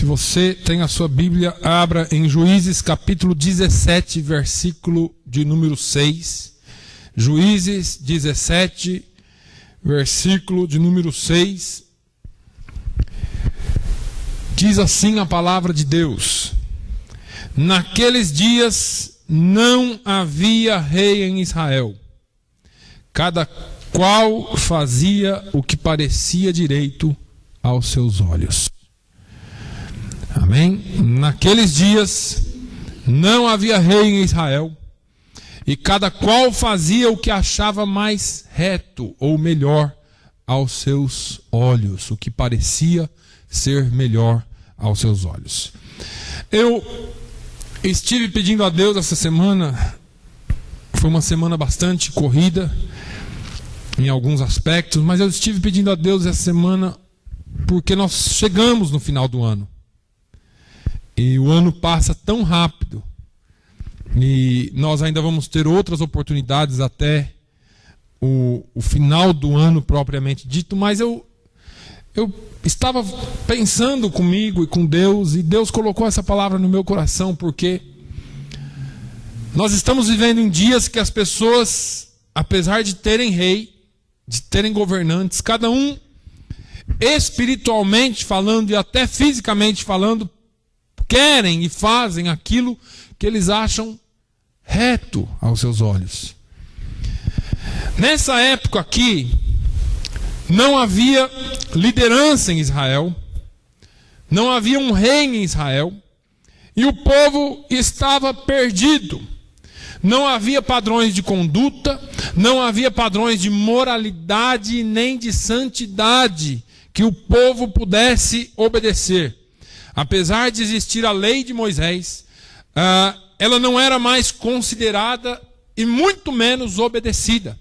Se você tem a sua Bíblia, abra em Juízes capítulo 17, versículo de número 6. Juízes 17, versículo de número 6. Diz assim a palavra de Deus: naqueles dias não havia rei em Israel, cada qual fazia o que parecia direito aos seus olhos. Amém? Naqueles dias não havia rei em Israel, e cada qual fazia o que achava mais reto ou melhor aos seus olhos, o que parecia ser melhor aos seus olhos. Eu estive pedindo a Deus essa semana, foi uma semana bastante corrida em alguns aspectos, mas eu estive pedindo a Deus essa semana porque nós chegamos no final do ano. E o ano passa tão rápido. E nós ainda vamos ter outras oportunidades até o final do ano propriamente dito. Mas eu estava pensando comigo e com Deus, e Deus colocou essa palavra no meu coração, porque nós estamos vivendo em dias que as pessoas, apesar de terem rei, de terem governantes, cada um espiritualmente falando e até fisicamente falando, querem e fazem aquilo que eles acham reto aos seus olhos. Nessa época aqui, não havia liderança em Israel, não havia um rei em Israel, e o povo estava perdido. Não havia padrões de conduta, não havia padrões de moralidade nem de santidade que o povo pudesse obedecer. Apesar de existir a lei de Moisés, ela não era mais considerada e muito menos obedecida.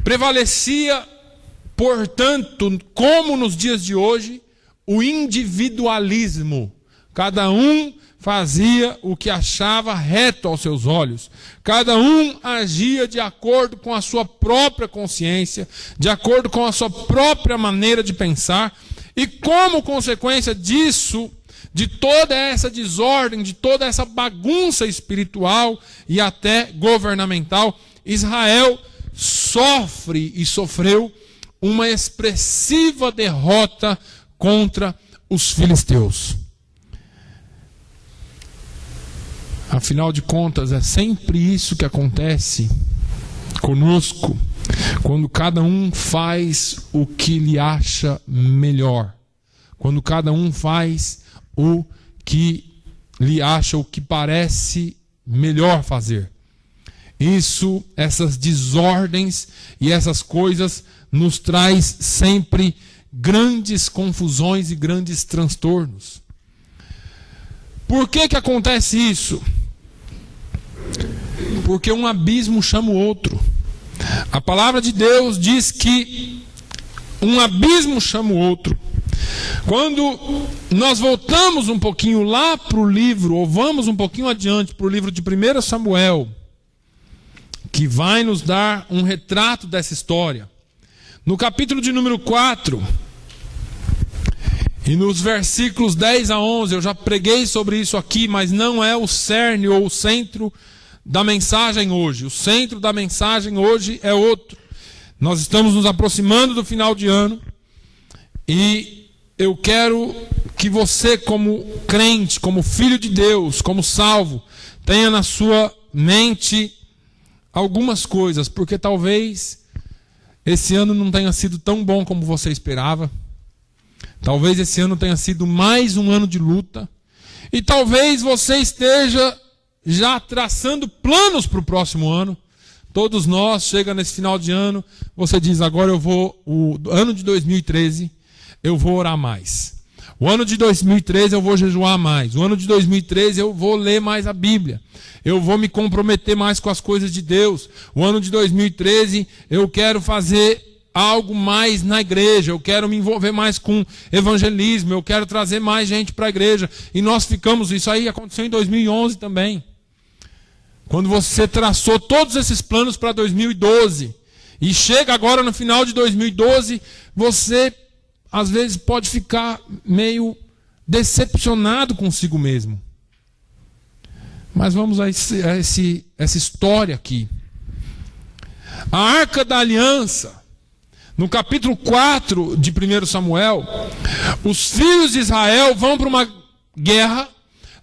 Prevalecia, portanto, como nos dias de hoje, o individualismo. Cada um fazia o que achava reto aos seus olhos. Cada um agia de acordo com a sua própria consciência, de acordo com a sua própria maneira de pensar. E como consequência disso, de toda essa desordem, de toda essa bagunça espiritual e até governamental, Israel sofre e sofreu uma expressiva derrota contra os filisteus. Afinal de contas, é sempre isso que acontece conosco, quando cada um faz o que lhe acha melhor, quando cada um faz o que lhe acha, o que parece melhor fazer. Essas desordens e essas coisas nos traz sempre grandes confusões e grandes transtornos. Por que acontece isso? Porque um abismo chama o outro. A palavra de Deus diz que um abismo chama o outro. Quando nós voltamos um pouquinho lá para o livro, ou vamos um pouquinho adiante para o livro de 1 Samuel, que vai nos dar um retrato dessa história, no capítulo de número 4, e nos versículos 10 a 11, eu já preguei sobre isso aqui, mas não é o cerne ou o centro da mensagem hoje. O centro da mensagem hoje é outro. Nós estamos nos aproximando do final de ano, e eu quero que você, como crente, como filho de Deus, como salvo, tenha na sua mente algumas coisas, porque talvez esse ano não tenha sido tão bom como você esperava. Talvez esse ano tenha sido mais um ano de luta. E talvez você esteja já traçando planos para o próximo ano. Todos nós, chega nesse final de ano, você diz: agora o ano de 2013, eu vou orar mais. O ano de 2013 eu vou jejuar mais. O ano de 2013 eu vou ler mais a Bíblia. Eu vou me comprometer mais com as coisas de Deus. O ano de 2013 eu quero fazer algo mais na igreja. Eu quero me envolver mais com evangelismo. Eu quero trazer mais gente para a igreja. E nós ficamos, isso aí aconteceu em 2011 também. Quando você traçou todos esses planos para 2012 e chega agora no final de 2012, você às vezes pode ficar meio decepcionado consigo mesmo. Mas vamos a essa história aqui. A Arca da Aliança, no capítulo 4 de 1 Samuel, os filhos de Israel vão para uma guerra,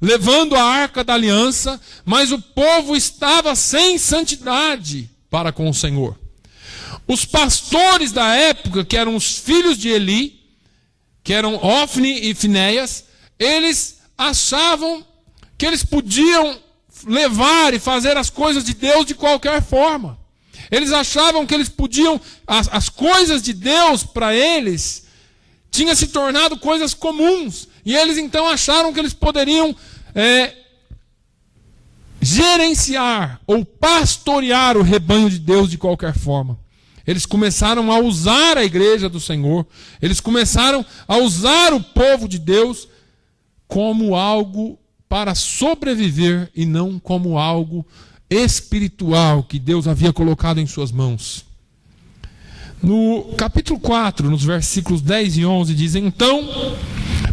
levando a Arca da Aliança, mas o povo estava sem santidade para com o Senhor. Os pastores da época, que eram os filhos de Eli, que eram Ofni e Finéias, eles achavam que eles podiam levar e fazer as coisas de Deus de qualquer forma. Eles achavam que eles podiam, as coisas de Deus para eles tinha se tornado coisas comuns. E eles então acharam que eles poderiam gerenciar ou pastorear o rebanho de Deus de qualquer forma. Eles começaram a usar a igreja do Senhor, eles começaram a usar o povo de Deus como algo para sobreviver e não como algo espiritual que Deus havia colocado em suas mãos. No capítulo 4, nos versículos 10 e 11, diz: Então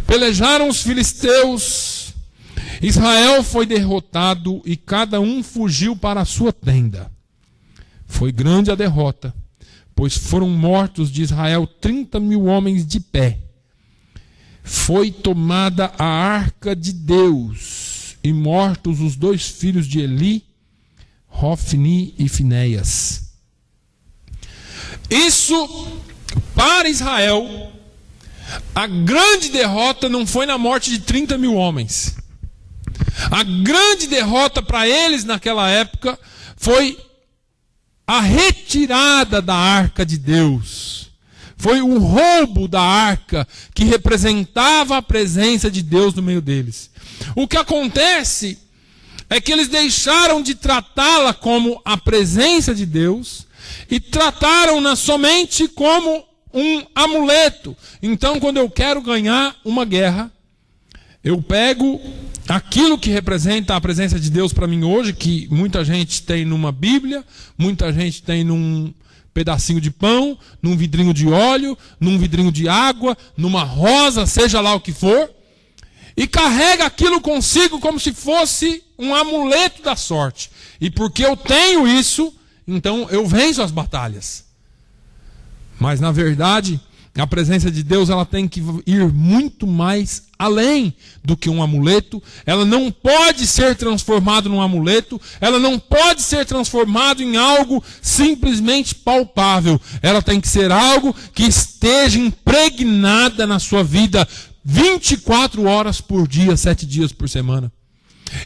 pelejaram os filisteus, Israel foi derrotado e cada um fugiu para a sua tenda. Foi grande a derrota, pois foram mortos de Israel 30.000 homens de pé. Foi tomada a arca de Deus e mortos os 2 filhos de Eli, Hofni e Finéias. Isso, para Israel, a grande derrota não foi na morte de 30.000 homens. A grande derrota para eles naquela época foi a retirada da arca de Deus. Foi o roubo da arca que representava a presença de Deus no meio deles. O que acontece é que eles deixaram de tratá-la como a presença de Deus e trataram-na somente como um amuleto. Então, quando eu quero ganhar uma guerra, eu pego aquilo que representa a presença de Deus para mim hoje, que muita gente tem numa Bíblia, muita gente tem num pedacinho de pão, num vidrinho de óleo, num vidrinho de água, numa rosa, seja lá o que for, e carrega aquilo consigo como se fosse um amuleto da sorte. E porque eu tenho isso, então eu venço as batalhas. Mas na verdade, a presença de Deus ela tem que ir muito mais além do que um amuleto. Ela não pode ser transformada num amuleto. Ela não pode ser transformada em algo simplesmente palpável. Ela tem que ser algo que esteja impregnada na sua vida 24 horas por dia, 7 dias por semana.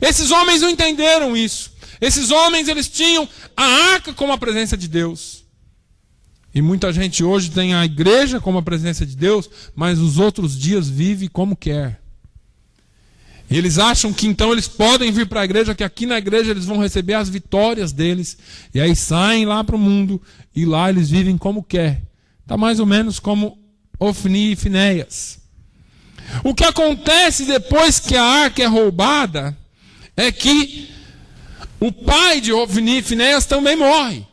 Esses homens não entenderam isso. Esses homens eles tinham a arca como a presença de Deus. E muita gente hoje tem a igreja como a presença de Deus, mas os outros dias vive como quer. E eles acham que então eles podem vir para a igreja, que aqui na igreja eles vão receber as vitórias deles. E aí saem lá para o mundo e lá eles vivem como quer. Está mais ou menos como Ofni e Finéias. O que acontece depois que a arca é roubada é que o pai de Ofni e Finéias também morre.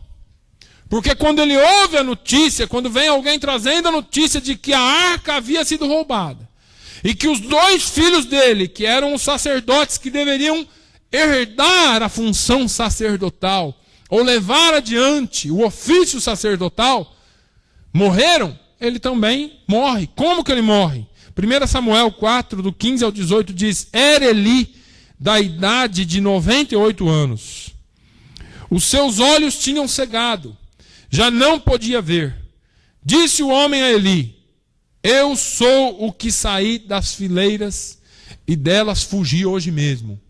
Porque quando ele ouve a notícia, quando vem alguém trazendo a notícia de que a arca havia sido roubada, e que os 2 filhos dele, que eram os sacerdotes que deveriam herdar a função sacerdotal, ou levar adiante o ofício sacerdotal, morreram, ele também morre. Como que ele morre? 1 Samuel 4, do 15 ao 18, diz: Era Eli da idade de 98 anos. Os seus olhos tinham cegado, já não podia ver. Disse o homem a Eli: Eu sou o que saí das fileiras e delas fugi hoje mesmo.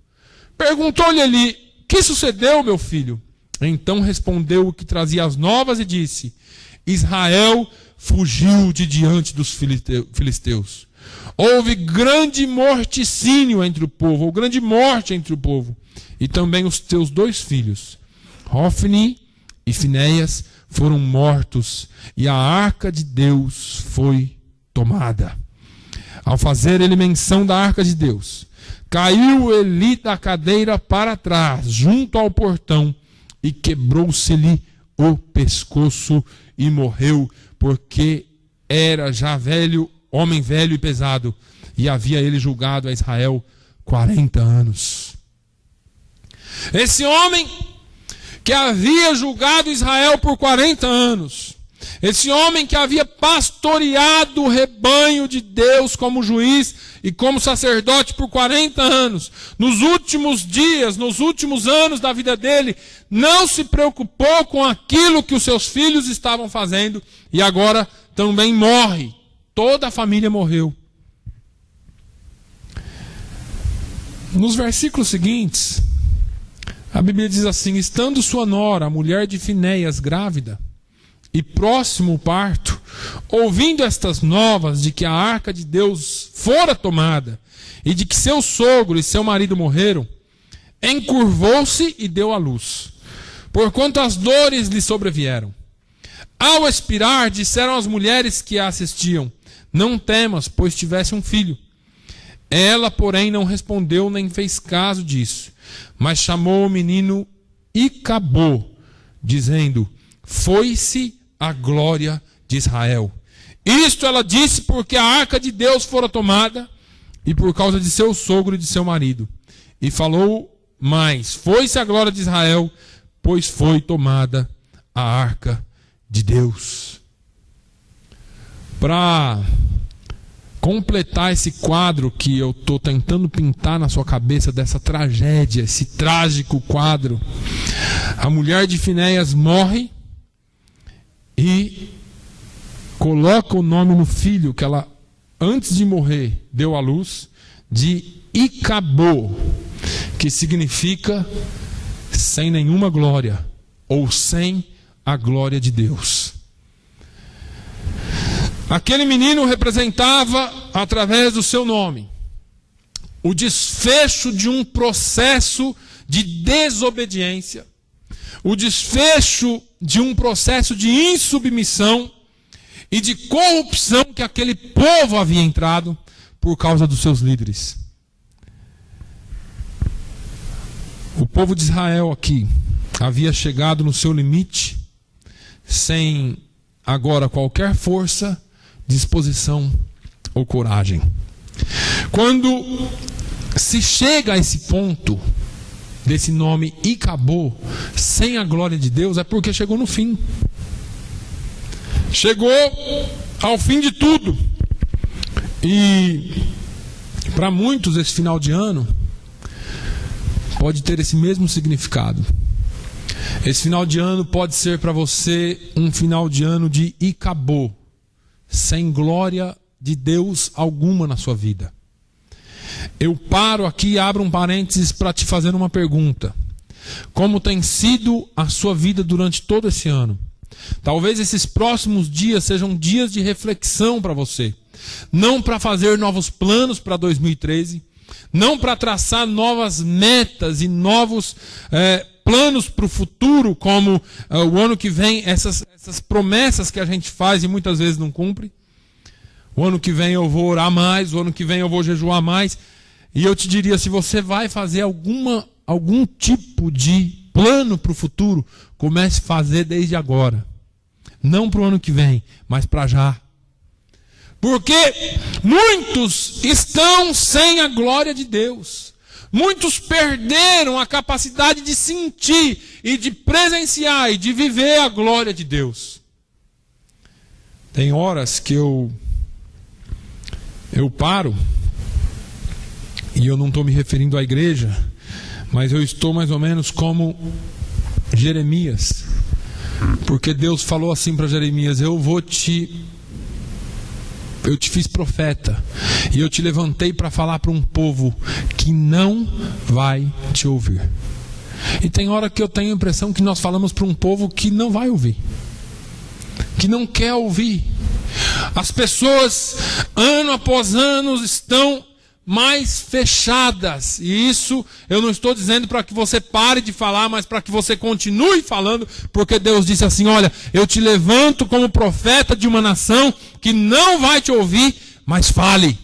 Perguntou-lhe Eli: Que sucedeu, meu filho? Então respondeu o que trazia as novas e disse: Israel fugiu de diante dos filisteus. Houve grande morticínio entre o povo, ou grande morte entre o povo. E também os teus 2 filhos, Hofni e Finéias, foram mortos, e a arca de Deus foi tomada. Ao fazer ele menção da arca de Deus, caiu Eli da cadeira para trás, junto ao portão, e quebrou-se-lhe o pescoço e morreu, porque era já velho, homem velho e pesado. e havia ele julgado a Israel 40 anos. Esse homem que havia julgado Israel por 40 anos, esse homem que havia pastoreado o rebanho de Deus como juiz e como sacerdote por 40 anos, nos últimos dias, nos últimos anos da vida dele, não se preocupou com aquilo que os seus filhos estavam fazendo e agora também morre. Toda a família morreu. Nos versículos seguintes, a Bíblia diz assim: estando sua nora, a mulher de Finéias, grávida, e próximo o parto, ouvindo estas novas de que a arca de Deus fora tomada, e de que seu sogro e seu marido morreram, encurvou-se e deu à luz, porquanto as dores lhe sobrevieram. Ao expirar, disseram as mulheres que a assistiam: não temas, pois tivesse um filho. Ela, porém, não respondeu nem fez caso disso, mas chamou o menino Icabô, dizendo: foi-se a glória de Israel. Isto ela disse porque a arca de Deus fora tomada, e por causa de seu sogro e de seu marido. E falou mais: foi-se a glória de Israel, pois foi tomada a arca de Deus. Para completar esse quadro que eu estou tentando pintar na sua cabeça dessa tragédia, esse trágico quadro, a mulher de Finéias morre e coloca o nome no filho que ela, antes de morrer, deu à luz, de Icabô, que significa sem nenhuma glória, ou sem a glória de Deus. Aquele menino representava, através do seu nome, o desfecho de um processo de desobediência, o desfecho de um processo de insubmissão e de corrupção que aquele povo havia entrado por causa dos seus líderes. O povo de Israel aqui havia chegado no seu limite, sem agora qualquer força, disposição ou coragem. Quando se chega a esse ponto desse nome Icabô, sem a glória de Deus, é porque chegou no fim. Chegou ao fim de tudo. E para muitos esse final de ano pode ter esse mesmo significado. Esse final de ano pode ser para você um final de ano de Icabô, sem glória de Deus alguma na sua vida. Eu paro aqui e abro um parênteses para te fazer uma pergunta. Como tem sido a sua vida durante todo esse ano? Talvez esses próximos dias sejam dias de reflexão para você. Não para fazer novos planos para 2013, não para traçar novas metas e novos planos para o futuro, como o ano que vem, essas promessas que a gente faz e muitas vezes não cumpre. O ano que vem eu vou orar mais, o ano que vem eu vou jejuar mais. E eu te diria, se você vai fazer algum tipo de plano para o futuro, comece a fazer desde agora. Não para o ano que vem, mas para já. Porque muitos estão sem a glória de Deus. Muitos perderam a capacidade de sentir e de presenciar e de viver a glória de Deus. Tem horas que eu paro, e eu não estou me referindo à igreja, mas eu estou mais ou menos como Jeremias. Porque Deus falou assim para Jeremias: eu te fiz profeta, e eu te levantei para falar para um povo que não vai te ouvir. E tem hora que eu tenho a impressão que nós falamos para um povo que não vai ouvir, que não quer ouvir. As pessoas, ano após ano, estão mais fechadas. E isso eu não estou dizendo para que você pare de falar, mas para que você continue falando, porque Deus disse assim: olha, eu te levanto como profeta de uma nação que não vai te ouvir, mas fale.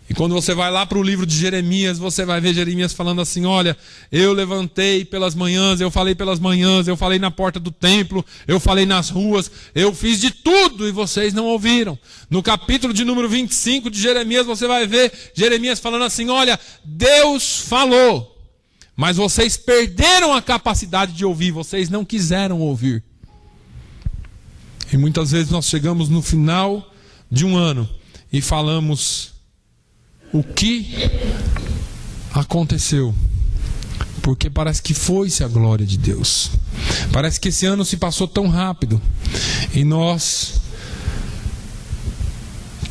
E quando você vai lá para o livro de Jeremias, você vai ver Jeremias falando assim: olha, eu levantei pelas manhãs, eu falei pelas manhãs, eu falei na porta do templo, eu falei nas ruas, eu fiz de tudo e vocês não ouviram. No capítulo de número 25 de Jeremias, você vai ver Jeremias falando assim: olha, Deus falou, mas vocês perderam a capacidade de ouvir, vocês não quiseram ouvir. E muitas vezes nós chegamos no final de um ano e falamos: o que aconteceu? Porque parece que foi-se a glória de Deus. Parece que esse ano se passou tão rápido e nós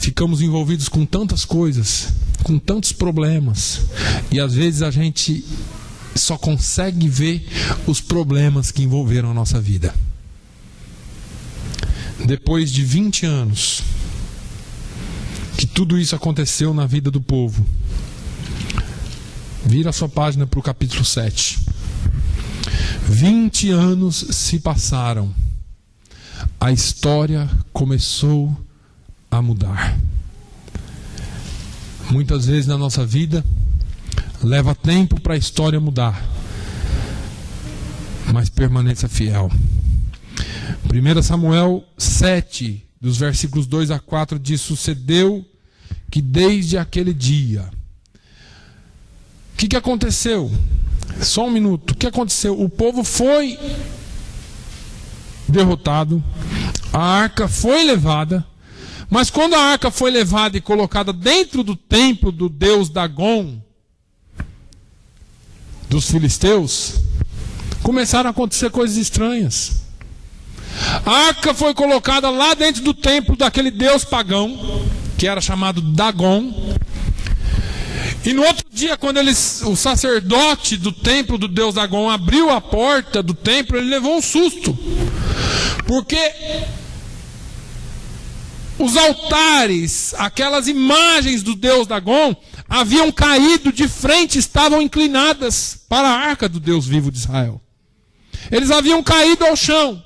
ficamos envolvidos com tantas coisas, com tantos problemas, e às vezes a gente só consegue ver os problemas que envolveram a nossa vida. Depois de 20 anos que tudo isso aconteceu na vida do povo, vira a sua página para o capítulo 7. 20 anos se passaram. A história começou a mudar. Muitas vezes na nossa vida leva tempo para a história mudar, mas permaneça fiel. 1 Samuel 7, dos versículos 2 a 4, diz: sucedeu que desde aquele dia... O que aconteceu? Só um minuto. O que aconteceu? O povo foi derrotado, a arca foi levada, mas quando a arca foi levada e colocada dentro do templo do deus Dagon, dos filisteus, começaram a acontecer coisas estranhas. A arca foi colocada lá dentro do templo daquele deus pagão, que era chamado Dagon. E no outro dia, quando o sacerdote do templo do deus Dagon abriu a porta do templo, ele levou um susto. Porque os altares, aquelas imagens do deus Dagon, haviam caído de frente, estavam inclinadas para a arca do Deus vivo de Israel. Eles haviam caído ao chão.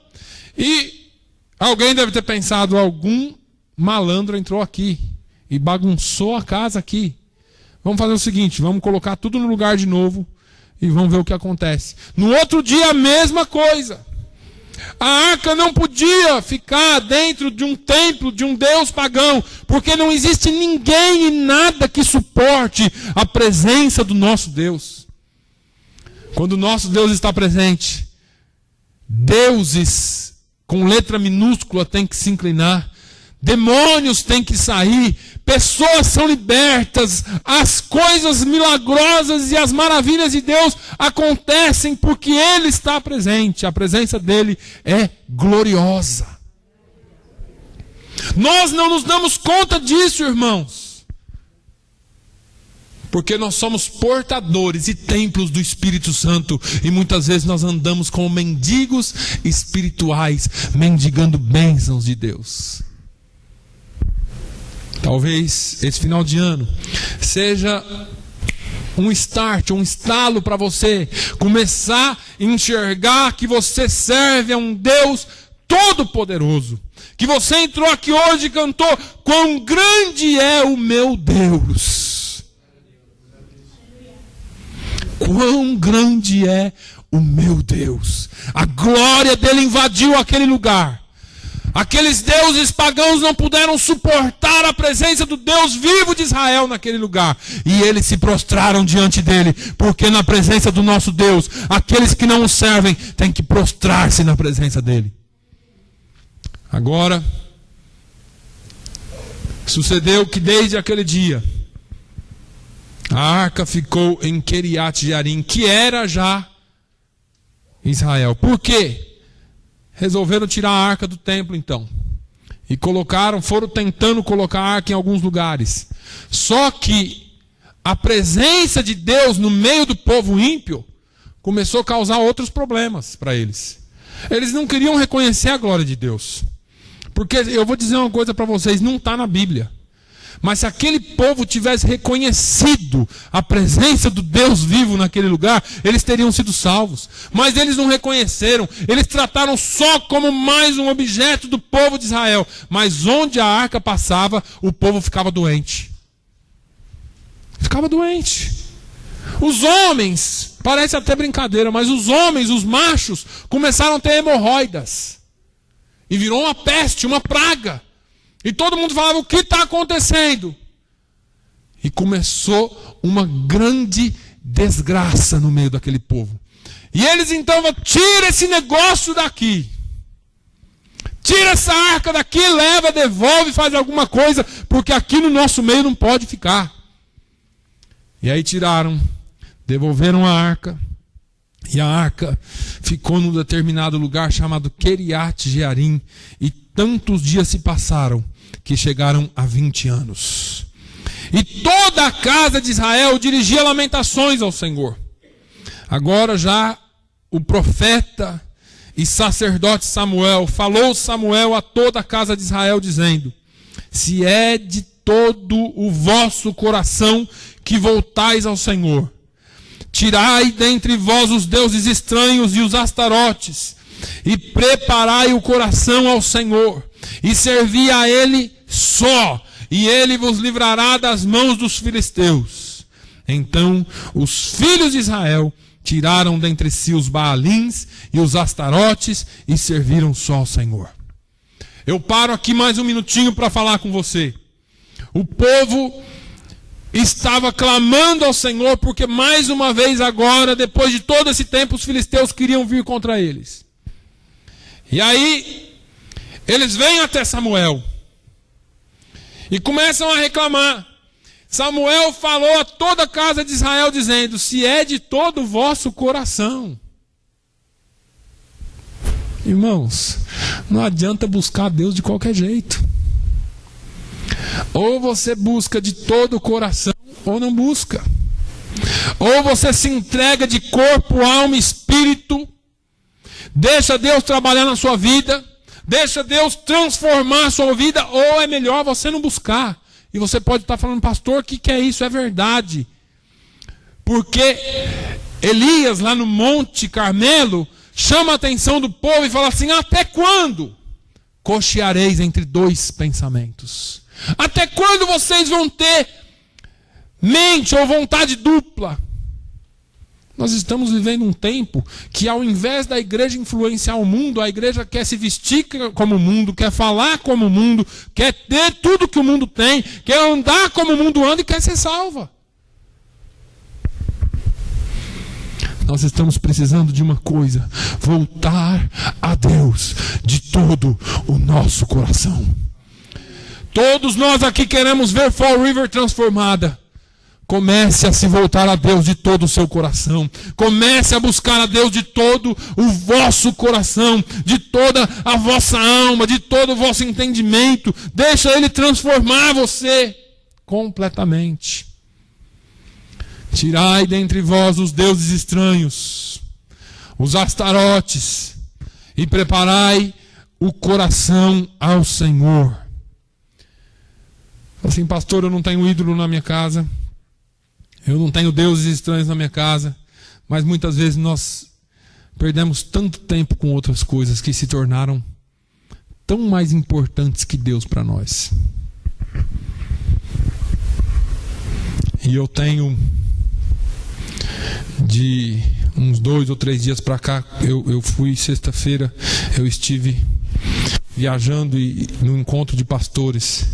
E alguém deve ter pensado: algum malandro entrou aqui e bagunçou a casa aqui. Vamos fazer o seguinte, vamos colocar tudo no lugar de novo e vamos ver o que acontece. No outro dia, a mesma coisa. A arca não podia ficar dentro de um templo de um deus pagão, porque não existe ninguém e nada que suporte a presença do nosso Deus. Quando o nosso Deus está presente, deuses com letra minúscula têm que se inclinar, demônios têm que sair, pessoas são libertas, as coisas milagrosas e as maravilhas de Deus acontecem porque Ele está presente. A presença dEle é gloriosa. Nós não nos damos conta disso, irmãos, porque nós somos portadores e templos do Espírito Santo, e muitas vezes nós andamos como mendigos espirituais, mendigando bênçãos de Deus. Talvez esse final de ano seja um start, um estalo para você começar a enxergar que você serve a um Deus todo-poderoso. Que você entrou aqui hoje e cantou: quão grande é o meu Deus. Quão grande é o meu Deus. A glória dele invadiu aquele lugar. Aqueles deuses pagãos não puderam suportar a presença do Deus vivo de Israel naquele lugar. E eles se prostraram diante dele. Porque na presença do nosso Deus, aqueles que não o servem têm que prostrar-se na presença dele. Agora, sucedeu que desde aquele dia, a arca ficou em Queriat Jearim, que era já Israel. Por quê? Resolveram tirar a arca do templo então. E foram tentando colocar a arca em alguns lugares. Só que a presença de Deus no meio do povo ímpio começou a causar outros problemas para eles. Eles não queriam reconhecer a glória de Deus. Porque eu vou dizer uma coisa para vocês, não está na Bíblia. Mas se aquele povo tivesse reconhecido a presença do Deus vivo naquele lugar, eles teriam sido salvos. Mas eles não reconheceram. Eles trataram só como mais um objeto do povo de Israel. Mas onde a arca passava, o povo ficava doente. ficava doente. Os homens, parece até brincadeira, mas os homens, os machos, começaram a ter hemorroidas. E virou uma peste, uma praga. E todo mundo falava, o que está acontecendo? E começou uma grande desgraça no meio daquele povo. E eles então vão, tira esse negócio daqui. Tira essa arca daqui, leva, devolve, faz alguma coisa, porque aqui no nosso meio não pode ficar. E aí tiraram, devolveram a arca, e a arca ficou num determinado lugar chamado Kiriat Jearim, e tantos dias se passaram, que chegaram a 20 anos. E toda a casa de Israel dirigia lamentações ao Senhor. Agora já o profeta e sacerdote Samuel, falou Samuel a toda a casa de Israel, dizendo: se é de todo o vosso coração que voltais ao Senhor, tirai dentre vós os deuses estranhos e os astarotes, e preparai o coração ao Senhor, e servi a Ele só, e Ele vos livrará das mãos dos filisteus. Então os filhos de Israel tiraram dentre si os Baalins e os Astarotes e serviram só ao Senhor. Eu paro aqui mais um minutinho para falar com você. O povo estava clamando ao Senhor porque mais uma vez agora, depois de todo esse tempo, os filisteus queriam vir contra eles. E aí, eles vêm até Samuel e começam a reclamar. Samuel falou a toda a casa de Israel, dizendo: se é de todo o vosso coração. Irmãos, não adianta buscar Deus de qualquer jeito. Ou você busca de todo o coração, ou não busca. Ou você se entrega de corpo, alma e espírito, deixa Deus trabalhar na sua vida, deixa Deus transformar a sua vida, ou é melhor você não buscar. E você pode estar falando: pastor, o que é isso? É verdade. Porque Elias, lá no Monte Carmelo, chama a atenção do povo e fala assim: até quando cocheareis entre dois pensamentos? Até quando vocês vão ter mente ou vontade dupla? Nós estamos vivendo um tempo que, ao invés da igreja influenciar o mundo, a igreja quer se vestir como o mundo, quer falar como o mundo, quer ter tudo que o mundo tem, quer andar como o mundo anda e quer ser salva. Nós estamos precisando de uma coisa: voltar a Deus de todo o nosso coração. Todos nós aqui queremos ver Fall River transformada. Comece a se voltar a Deus de todo o seu coração. Comece a buscar a Deus de todo o vosso coração, de toda a vossa alma, de todo o vosso entendimento. Deixa Ele transformar você completamente. Tirai dentre vós os deuses estranhos, os astarotes, e preparai o coração ao Senhor. Assim, pastor, eu não tenho ídolo na minha casa. Eu não tenho deuses estranhos na minha casa, mas muitas vezes nós perdemos tanto tempo com outras coisas que se tornaram tão mais importantes que Deus para nós. E eu tenho, de uns 2 ou 3 dias para cá, eu fui sexta-feira, eu estive viajando no encontro de pastores,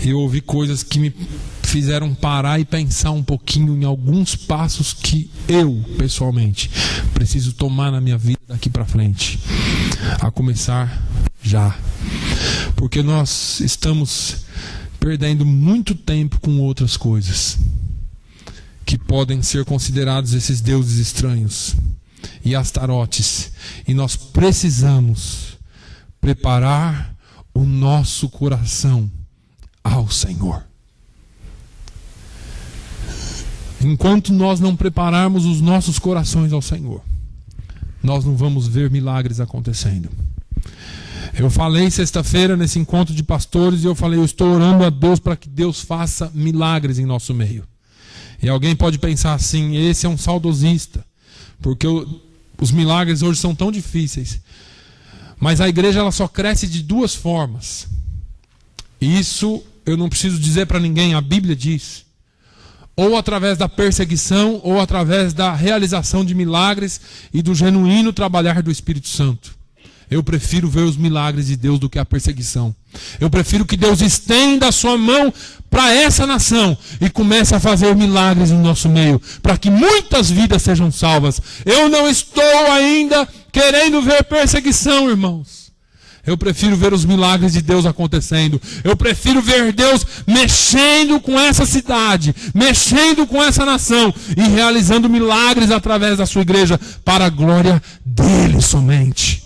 e eu ouvi coisas que me fizeram parar e pensar um pouquinho em alguns passos que eu, pessoalmente, preciso tomar na minha vida daqui para frente. A começar já. Porque nós estamos perdendo muito tempo com outras coisas que podem ser considerados esses deuses estranhos e astarotes. E nós precisamos preparar o nosso coração ao Senhor. Enquanto nós não prepararmos os nossos corações ao Senhor, nós não vamos ver milagres acontecendo. Eu falei sexta-feira nesse encontro de pastores, e eu falei: eu estou orando a Deus para que Deus faça milagres em nosso meio. E alguém pode pensar assim: esse é um saudosista, porque os milagres hoje são tão difíceis. Mas a igreja, ela só cresce de 2 formas. E isso eu não preciso dizer para ninguém, a Bíblia diz. ou através da perseguição, ou através da realização de milagres e do genuíno trabalhar do Espírito Santo. Eu prefiro ver os milagres de Deus do que a perseguição. Eu prefiro que Deus estenda a sua mão para essa nação e comece a fazer milagres no nosso meio, para que muitas vidas sejam salvas. Eu não estou ainda querendo ver perseguição, irmãos. Eu prefiro ver os milagres de Deus acontecendo. Eu prefiro ver Deus mexendo com essa cidade, mexendo com essa nação e realizando milagres através da sua igreja para a glória dele somente.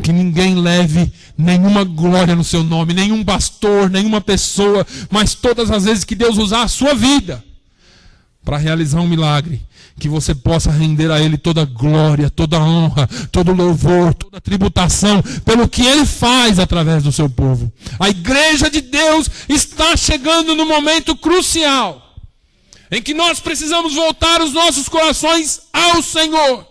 Que ninguém leve nenhuma glória no seu nome, nenhum pastor, nenhuma pessoa, mas todas as vezes que Deus usar a sua vida para realizar um milagre, que você possa render a Ele toda glória, toda honra, todo louvor, toda tributação, pelo que Ele faz através do seu povo. A igreja de Deus está chegando no momento crucial, em que nós precisamos voltar os nossos corações ao Senhor,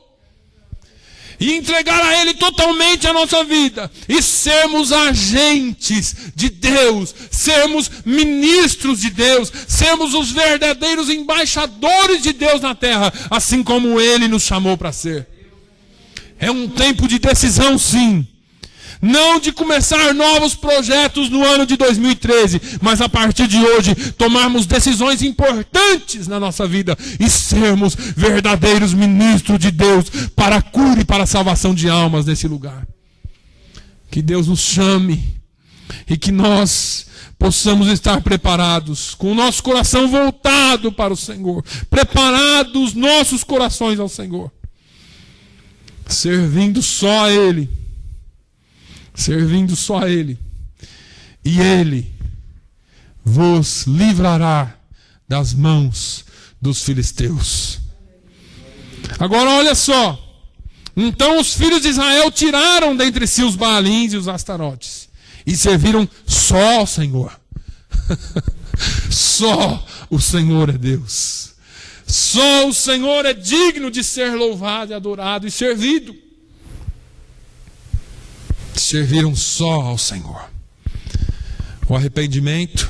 e entregar a Ele totalmente a nossa vida, e sermos agentes de Deus, sermos ministros de Deus, sermos os verdadeiros embaixadores de Deus na terra, assim como Ele nos chamou para ser. É um tempo de decisão, sim. Não de começar novos projetos no ano de 2013, mas a partir de hoje tomarmos decisões importantes na nossa vida e sermos verdadeiros ministros de Deus para a cura e para a salvação de almas nesse lugar. Que Deus nos chame e que nós possamos estar preparados, com o nosso coração voltado para o Senhor, preparados os nossos corações ao Senhor, servindo só a Ele. Servindo só a Ele, e Ele vos livrará das mãos dos filisteus. Agora olha só, então os filhos de Israel tiraram dentre si os Baalins e os Astarotes, e serviram só ao Senhor. Só o Senhor é Deus. Só o Senhor é digno de ser louvado e adorado e servido. Serviram só ao Senhor. O arrependimento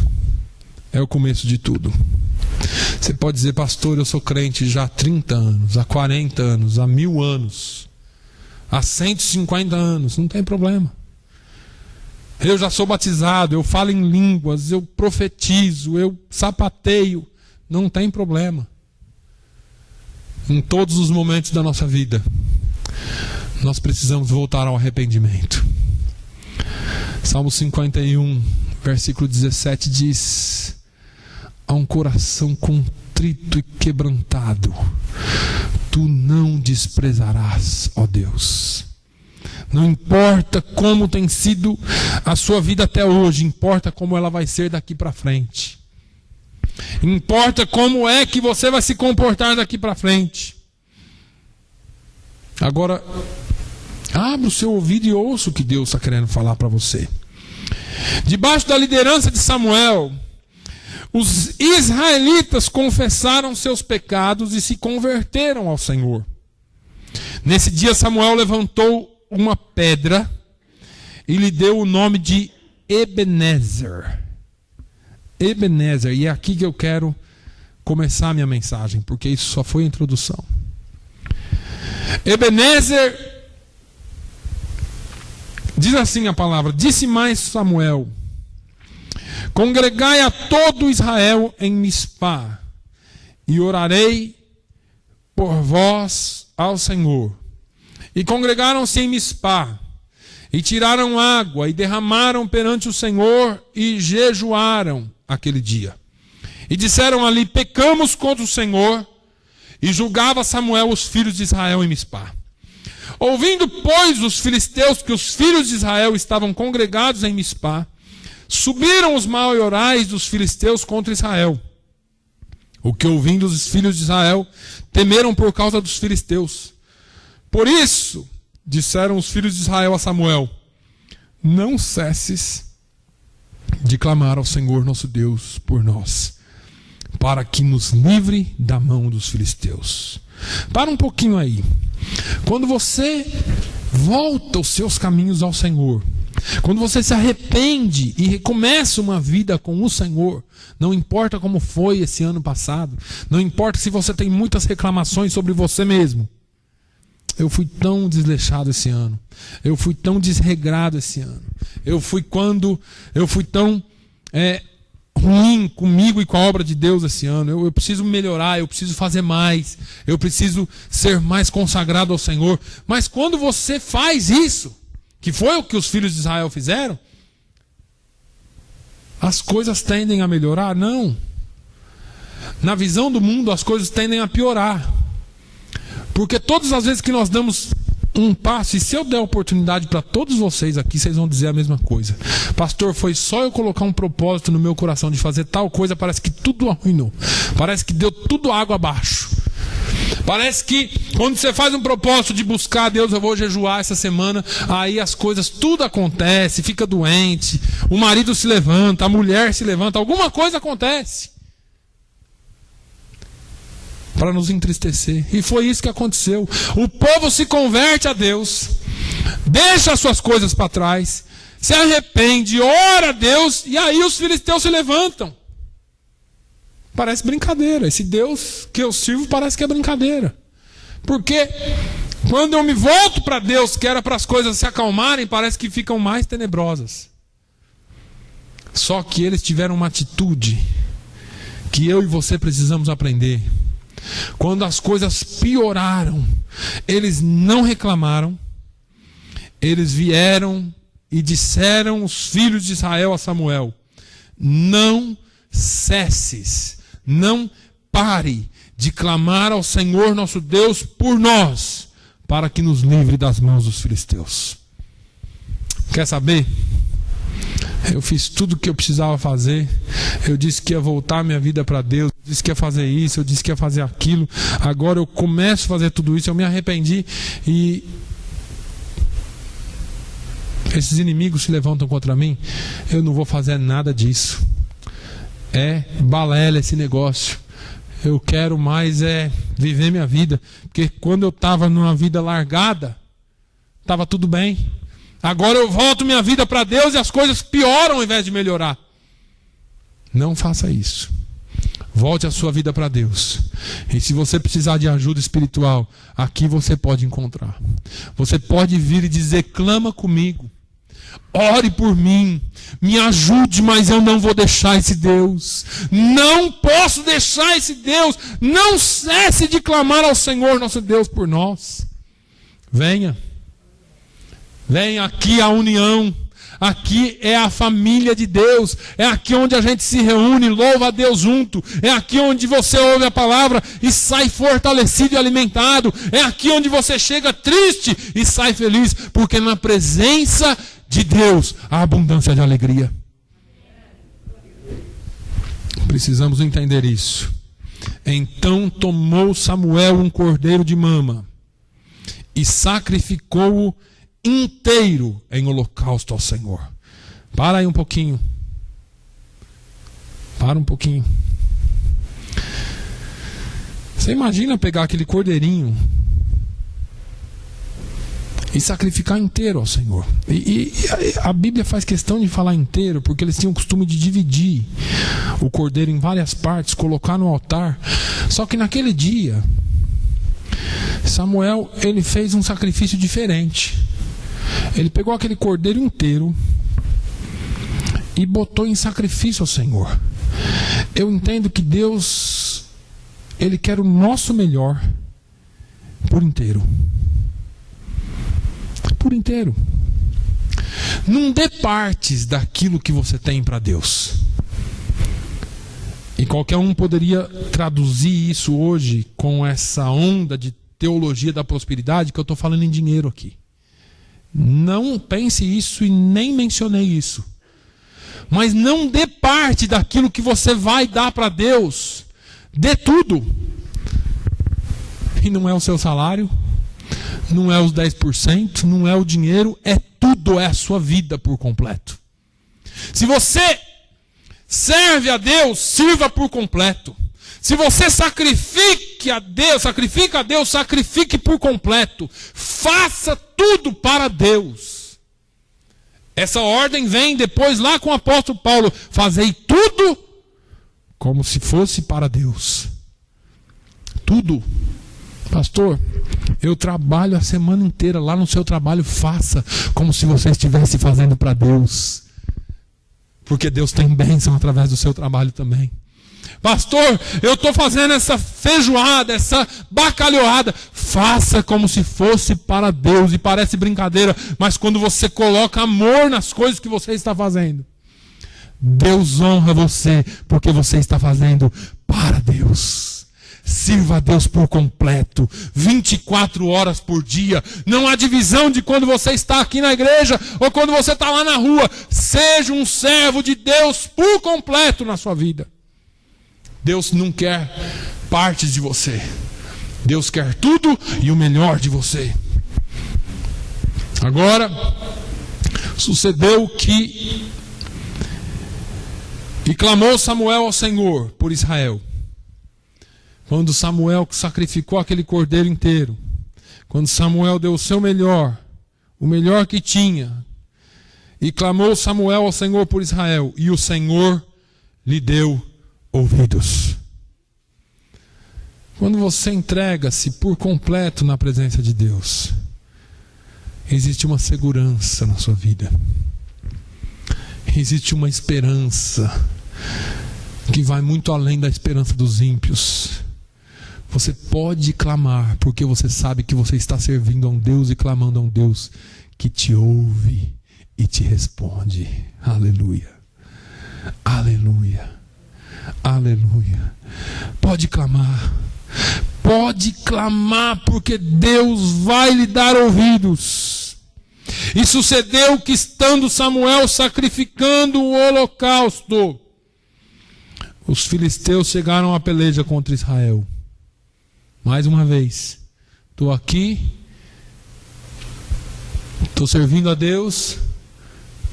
é o começo de tudo. Você pode dizer, pastor, eu sou crente já há 30 anos, há 40 anos, há 1000 anos, há 150 anos, não tem problema. Eu já sou batizado, eu falo em línguas, eu profetizo, eu sapateio, não tem problema. Em todos os momentos da nossa vida, nós precisamos voltar ao arrependimento. Salmo 51, versículo 17 diz: a um coração contrito e quebrantado, tu não desprezarás, ó Deus. Não importa como tem sido a sua vida até hoje, importa como ela vai ser daqui para frente. Importa como é que você vai se comportar daqui para frente. Agora, abra o seu ouvido e ouça o que Deus está querendo falar para você. Debaixo da liderança de Samuel, os israelitas confessaram seus pecados e se converteram ao Senhor. Nesse dia Samuel levantou uma pedra e lhe deu o nome de Ebenezer. Ebenezer, e é aqui que eu quero começar a minha mensagem, porque isso só foi a introdução. Ebenezer, diz assim a palavra: disse mais Samuel: congregai a todo Israel em Mispá, e orarei por vós ao Senhor. E congregaram-se em Mispá, e tiraram água, e derramaram perante o Senhor, e jejuaram aquele dia. E disseram ali: pecamos contra o Senhor. E julgava Samuel os filhos de Israel em Mispá. Ouvindo, pois, os filisteus que os filhos de Israel estavam congregados em Mispá, subiram os maiorais dos filisteus contra Israel. O que ouvindo os filhos de Israel, temeram por causa dos filisteus. Por isso, disseram os filhos de Israel a Samuel: não cesses de clamar ao Senhor nosso Deus por nós, para que nos livre da mão dos filisteus. Para um pouquinho aí. Quando você volta os seus caminhos ao Senhor, Quando você se arrepende e recomeça uma vida com o Senhor, não importa como foi esse ano passado, não importa se você tem muitas reclamações sobre você mesmo. Eu fui tão desleixado esse ano, eu fui tão desregrado esse ano, eu fui tão ruim comigo e com a obra de Deus esse ano. Eu preciso melhorar, eu preciso fazer mais, eu preciso ser mais consagrado ao Senhor. Mas quando você faz isso, que foi o que os filhos de Israel fizeram, as coisas tendem a melhorar? Não. Na visão do mundo, as coisas tendem a piorar. Porque todas as vezes que nós damos um passo, e se eu der oportunidade para todos vocês aqui, vocês vão dizer a mesma coisa: pastor, foi só eu colocar um propósito no meu coração de fazer tal coisa, parece que tudo arruinou, parece que deu tudo água abaixo. Parece que quando você faz um propósito de buscar a Deus, eu vou jejuar essa semana, aí as coisas, tudo acontece, fica doente, o marido se levanta, a mulher se levanta, alguma coisa acontece para nos entristecer. E foi isso que aconteceu. O povo se converte a Deus, deixa as suas coisas para trás, se arrepende, ora a Deus, e aí os filisteus se levantam. Parece brincadeira. Esse Deus que eu sirvo parece que é brincadeira. Porque quando eu me volto para Deus, que era para as coisas se acalmarem, parece que ficam mais tenebrosas. Só que eles tiveram uma atitude que eu e você precisamos aprender. Quando as coisas pioraram, eles não reclamaram, eles vieram e disseram os filhos de Israel a Samuel: não cesses, não pare de clamar ao Senhor nosso Deus por nós, para que nos livre das mãos dos filisteus. Quer saber? Eu fiz tudo o que eu precisava fazer. Eu disse que ia voltar minha vida para Deus, eu disse que ia fazer isso, eu disse que ia fazer aquilo. Agora eu começo a fazer tudo isso, eu me arrependi e esses inimigos se levantam contra mim. Eu não vou fazer nada disso. É balela esse negócio. Eu quero mais viver minha vida. Porque quando eu estava numa vida largada, estava tudo bem. Agora eu volto minha vida para Deus e as coisas pioram ao invés de melhorar. Não faça isso. Volte a sua vida para Deus. E se você precisar de ajuda espiritual, aqui você pode encontrar. Você pode vir e dizer: clama comigo, ore por mim, me ajude, mas eu não vou deixar esse Deus. Não posso deixar esse Deus. Não cesse de clamar ao Senhor nosso Deus por nós. Venha. Venha aqui à união. Aqui é a família de Deus. É aqui onde a gente se reúne, louva a Deus junto. É aqui onde você ouve a palavra e sai fortalecido e alimentado. É aqui onde você chega triste e sai feliz, porque na presença de Deus há abundância de alegria. Precisamos entender isso. Então tomou Samuel um cordeiro de mama e sacrificou-o inteiro em holocausto ao Senhor. Para aí um pouquinho. Para um pouquinho. Você imagina pegar aquele cordeirinho e sacrificar inteiro ao Senhor. E a Bíblia faz questão de falar inteiro, porque eles tinham o costume de dividir o cordeiro em várias partes, colocar no altar. Só que naquele dia, Samuel, ele fez um sacrifício diferente. Ele pegou aquele cordeiro inteiro e botou em sacrifício ao Senhor. Eu entendo que Deus, Ele quer o nosso melhor por inteiro. Por inteiro. Não dê partes daquilo que você tem para Deus. E qualquer um poderia traduzir isso hoje com essa onda de teologia da prosperidade, que eu estou falando em dinheiro aqui. Não pense isso e nem mencionei isso. Mas não dê parte daquilo que você vai dar para Deus. Dê tudo. E não é o seu salário, não é os 10%, não é o dinheiro, é tudo, é a sua vida por completo. Se você serve a Deus, sirva por completo. Se você sacrifica a Deus, sacrifique por completo. Faça tudo para Deus. Essa ordem vem depois lá com o apóstolo Paulo: fazei tudo como se fosse para Deus. Tudo. Pastor, eu trabalho a semana inteira lá no seu trabalho, faça como se você estivesse fazendo para Deus. Porque Deus tem bênção através do seu trabalho também. Pastor, eu estou fazendo essa feijoada, essa bacalhoada. Faça como se fosse para Deus. E parece brincadeira, mas quando você coloca amor nas coisas que você está fazendo, Deus honra você, porque você está fazendo para Deus. Sirva a Deus por completo, 24 horas por dia. Não há divisão de quando você está aqui na igreja ou quando você está lá na rua. Seja um servo de Deus por completo na sua vida. Deus não quer partes de você. Deus quer tudo e o melhor de você. Agora, sucedeu que... E clamou Samuel ao Senhor por Israel. Quando Samuel sacrificou aquele cordeiro inteiro, quando Samuel deu o seu melhor, o melhor que tinha, e clamou Samuel ao Senhor por Israel, e o Senhor lhe deu ouvidos. Quando você entrega-se por completo na presença de Deus, existe uma segurança na sua vida, existe uma esperança que vai muito além da esperança dos ímpios. Você pode clamar, porque você sabe que você está servindo a um Deus e clamando a um Deus que te ouve e te responde. Aleluia, aleluia, aleluia. Pode clamar, porque Deus vai lhe dar ouvidos. E sucedeu que, estando Samuel sacrificando o holocausto, os filisteus chegaram à peleja contra Israel. Mais uma vez, estou aqui, estou servindo a Deus,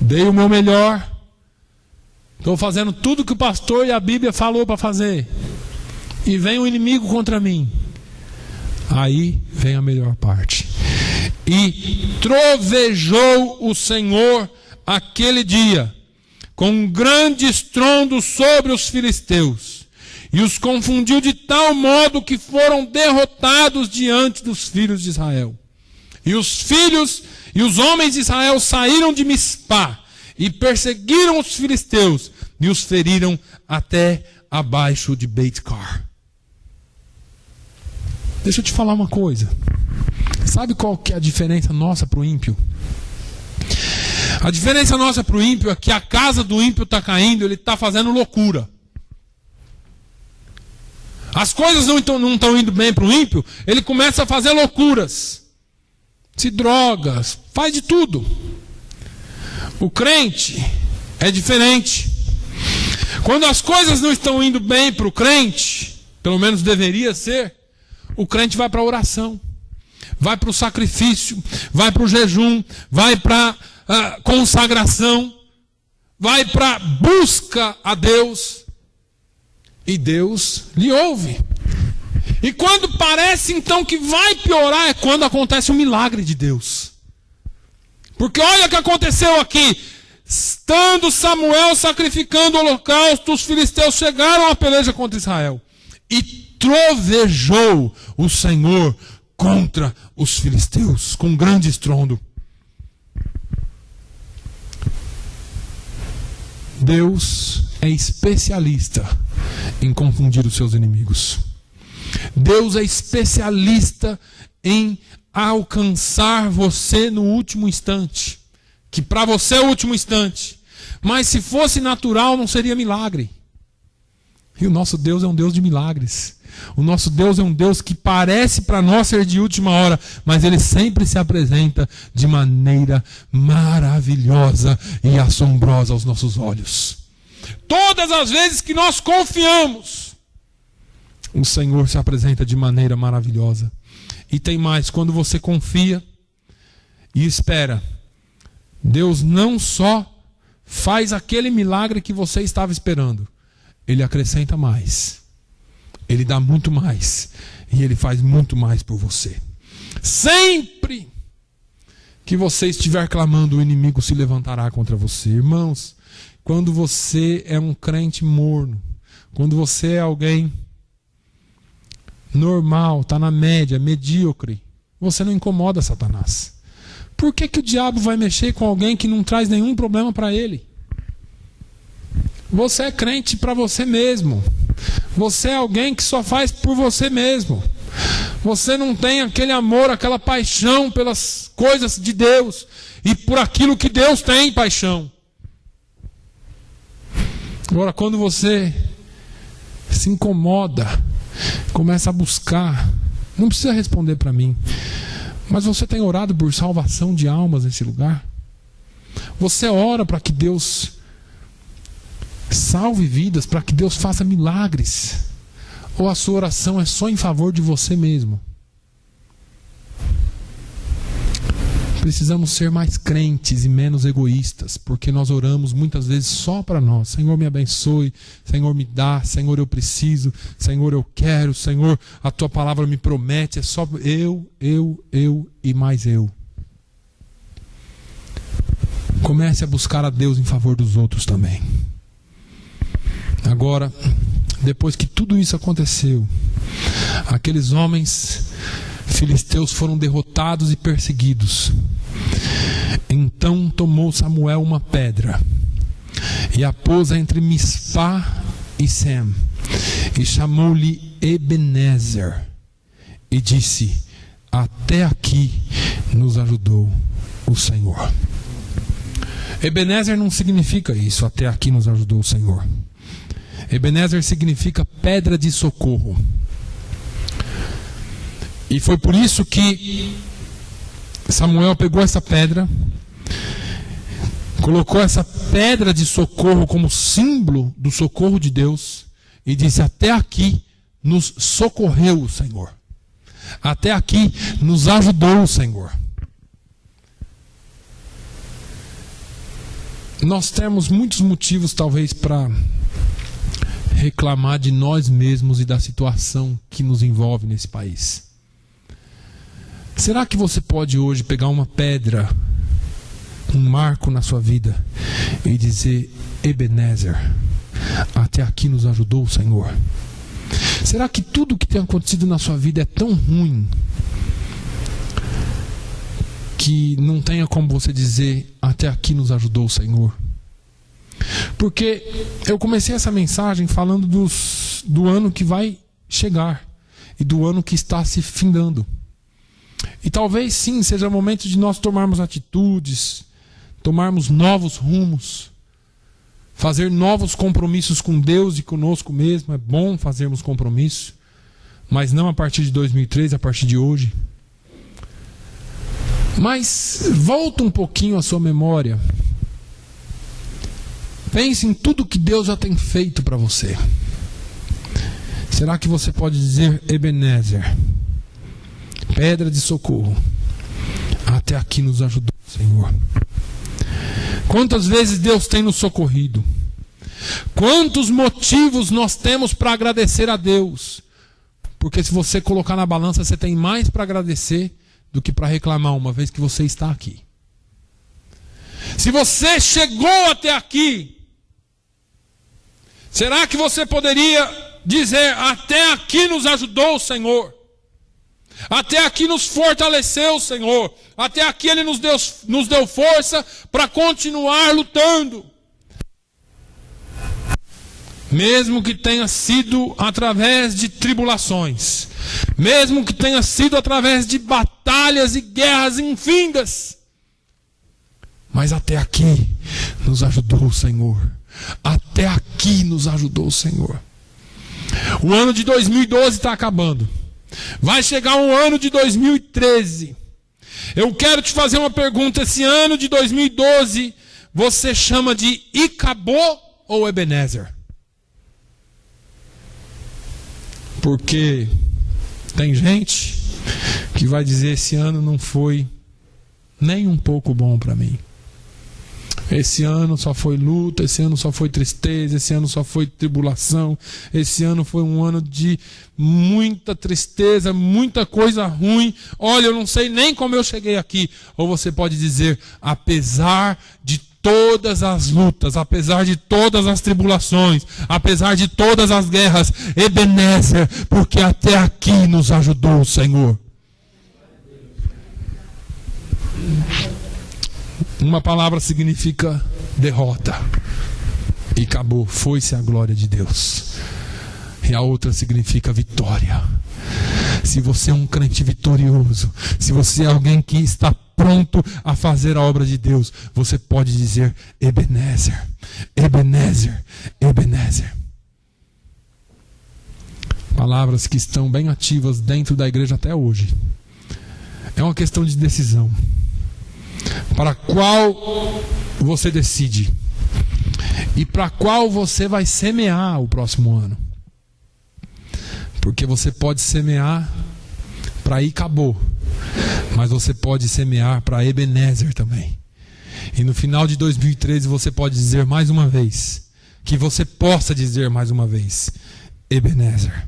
dei o meu melhor, estou fazendo tudo que o pastor e a Bíblia falou para fazer, e vem um inimigo contra mim. Aí vem a melhor parte. E trovejou o Senhor aquele dia, com um grande estrondo sobre os filisteus, e os confundiu de tal modo que foram derrotados diante dos filhos de Israel. E os filhos e os homens de Israel saíram de Mispá e perseguiram os filisteus e os feriram até abaixo de Beit-car. Deixa eu te falar uma coisa. Sabe qual que é a diferença nossa para o ímpio? A diferença nossa para o ímpio é que a casa do ímpio está caindo, ele está fazendo loucura. As coisas não estão indo bem para o ímpio, ele começa a fazer loucuras. Se droga, faz de tudo. O crente é diferente. Quando as coisas não estão indo bem para o crente, pelo menos deveria ser, o crente vai para a oração, vai para o sacrifício, vai para o jejum, vai para a consagração, vai para a busca a Deus. E Deus lhe ouve. E quando parece então que vai piorar, é quando acontece um milagre de Deus. Porque olha o que aconteceu aqui. Estando Samuel sacrificando o holocausto, os filisteus chegaram à peleja contra Israel. E trovejou o Senhor contra os filisteus, com grande estrondo. Deus é especialista em confundir os seus inimigos. Deus é especialista em alcançar você no último instante. Que para você é o último instante. Mas se fosse natural, não seria milagre. E o nosso Deus é um Deus de milagres. O nosso Deus é um Deus que parece para nós ser de última hora, mas Ele sempre se apresenta de maneira maravilhosa e assombrosa aos nossos olhos. Todas as vezes que nós confiamos, o Senhor se apresenta de maneira maravilhosa. E tem mais, quando você confia e espera, Deus não só faz aquele milagre que você estava esperando, Ele acrescenta mais. Ele dá muito mais. E Ele faz muito mais por você. Sempre que você estiver clamando, o inimigo se levantará contra você. Irmãos, quando você é um crente morno, quando você é alguém normal, está na média, medíocre, você não incomoda Satanás. Por que o diabo vai mexer com alguém que não traz nenhum problema para ele? Você é crente para você mesmo. Você é alguém que só faz por você mesmo. Você não tem aquele amor, aquela paixão pelas coisas de Deus e por aquilo que Deus tem paixão. Agora, quando você se incomoda, começa a buscar, não precisa responder para mim, mas você tem orado por salvação de almas nesse lugar? Você ora para que Deus salve vidas, para que Deus faça milagres? Ou a sua oração é só em favor de você mesmo? Precisamos ser mais crentes e menos egoístas, porque nós oramos muitas vezes só para nós. Senhor, me abençoe, Senhor, me dá, Senhor, eu preciso, Senhor, eu quero, Senhor, a tua palavra me promete, é só eu e mais eu. Comece a buscar a Deus em favor dos outros também. Agora, depois que tudo isso aconteceu, aqueles homens filisteus foram derrotados e perseguidos. Então tomou Samuel uma pedra e a pôs entre Mispá e Sem, e chamou-lhe Ebenezer, e disse: até aqui nos ajudou o Senhor. Ebenezer não significa isso, até aqui nos ajudou o Senhor. Ebenezer significa pedra de socorro. E foi por isso que Samuel pegou essa pedra, colocou essa pedra de socorro como símbolo do socorro de Deus e disse: até aqui nos socorreu o Senhor. Até aqui nos ajudou o Senhor. Nós temos muitos motivos talvez para reclamar de nós mesmos e da situação que nos envolve nesse país. Será que você pode hoje pegar uma pedra, um marco na sua vida e dizer: Ebenezer, até aqui nos ajudou o Senhor? Será que tudo que tem acontecido na sua vida é tão ruim que não tenha como você dizer: até aqui nos ajudou o Senhor? Porque eu comecei essa mensagem falando do ano que vai chegar e do ano que está se findando. E talvez sim seja momento de nós tomarmos atitudes, tomarmos novos rumos, fazer novos compromissos com Deus e conosco mesmo. É bom fazermos compromisso, mas não a partir de 2013, a partir de hoje. Mas volta um pouquinho a sua memória. Pense em tudo que Deus já tem feito para você. Será que você pode dizer: Ebenezer, pedra de socorro, até aqui nos ajudou o Senhor? Quantas vezes Deus tem nos socorrido? Quantos motivos nós temos para agradecer a Deus? Porque se você colocar na balança, você tem mais para agradecer do que para reclamar, uma vez que você está aqui. Se você chegou até aqui, será que você poderia dizer: até aqui nos ajudou o Senhor? Até aqui nos fortaleceu o Senhor. Até aqui Ele nos deu força para continuar lutando. Mesmo que tenha sido através de tribulações, mesmo que tenha sido através de batalhas e guerras infindas, mas até aqui nos ajudou o Senhor. Até aqui nos ajudou o Senhor. O ano de 2012 está acabando. Vai chegar um ano de 2013. Eu quero te fazer uma pergunta. Esse ano de 2012, você chama de Icabô ou Ebenezer? Porque tem gente que vai dizer: esse ano não foi nem um pouco bom para mim. Esse ano só foi luta, esse ano só foi tristeza, esse ano só foi tribulação, esse ano foi um ano de muita tristeza, muita coisa ruim. Olha, eu não sei nem como eu cheguei aqui. Ou você pode dizer, apesar de todas as lutas, apesar de todas as tribulações, apesar de todas as guerras, Ebenezer, porque até aqui nos ajudou o Senhor. Uma palavra significa derrota. E acabou, foi-se a glória de Deus. E a outra significa vitória. Se você é um crente vitorioso, se você é alguém que está pronto a fazer a obra de Deus, você pode dizer Ebenezer, Ebenezer, Ebenezer. Palavras que estão bem ativas dentro da igreja até hoje. É uma questão de decisão. Para qual você decide e para qual você vai semear o próximo ano. Porque você pode semear para ir acabou, mas você pode semear para Ebenezer também. E no final de 2013 você pode dizer mais uma vez, que você possa dizer mais uma vez, Ebenezer.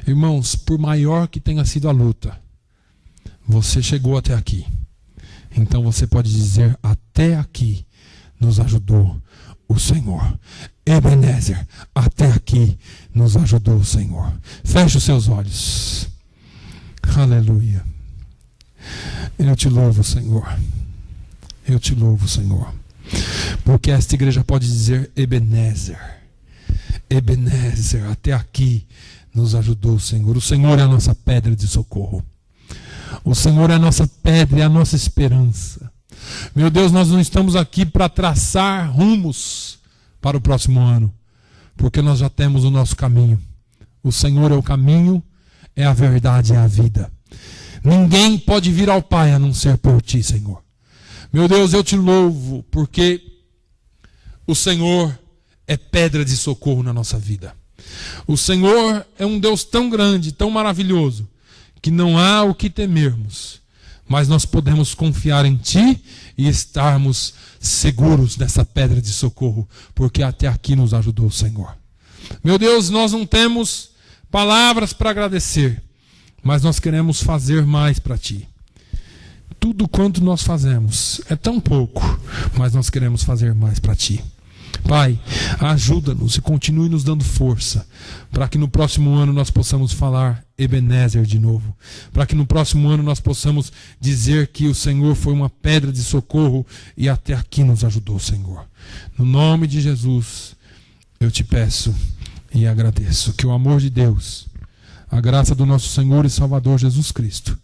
Irmãos, por maior que tenha sido a luta, você chegou até aqui. Então você pode dizer, até aqui nos ajudou o Senhor. Ebenezer, até aqui nos ajudou o Senhor. Feche os seus olhos. Aleluia. Eu te louvo, Senhor. Eu te louvo, Senhor. Porque esta igreja pode dizer Ebenezer. Ebenezer, até aqui nos ajudou o Senhor. O Senhor é a nossa pedra de socorro. O Senhor é a nossa pedra e a nossa esperança. Meu Deus, nós não estamos aqui para traçar rumos para o próximo ano, porque nós já temos o nosso caminho. O Senhor é o caminho, é a verdade, é a vida. Ninguém pode vir ao Pai a não ser por Ti, Senhor. Meu Deus, eu te louvo, porque o Senhor é pedra de socorro na nossa vida. O Senhor é um Deus tão grande, tão maravilhoso, que não há o que temermos, mas nós podemos confiar em Ti e estarmos seguros nessa pedra de socorro, porque até aqui nos ajudou o Senhor. Meu Deus, nós não temos palavras para agradecer, mas nós queremos fazer mais para Ti. Tudo quanto nós fazemos é tão pouco, mas nós queremos fazer mais para Ti. Pai, ajuda-nos e continue nos dando força, para que no próximo ano nós possamos falar Ebenezer de novo, para que no próximo ano nós possamos dizer que o Senhor foi uma pedra de socorro e até aqui nos ajudou, Senhor. No nome de Jesus, eu te peço e agradeço que o amor de Deus, a graça do nosso Senhor e Salvador Jesus Cristo,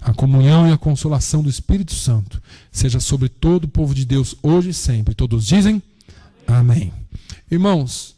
a comunhão e a consolação do Espírito Santo seja sobre todo o povo de Deus hoje e sempre. Todos dizem amém. Irmãos,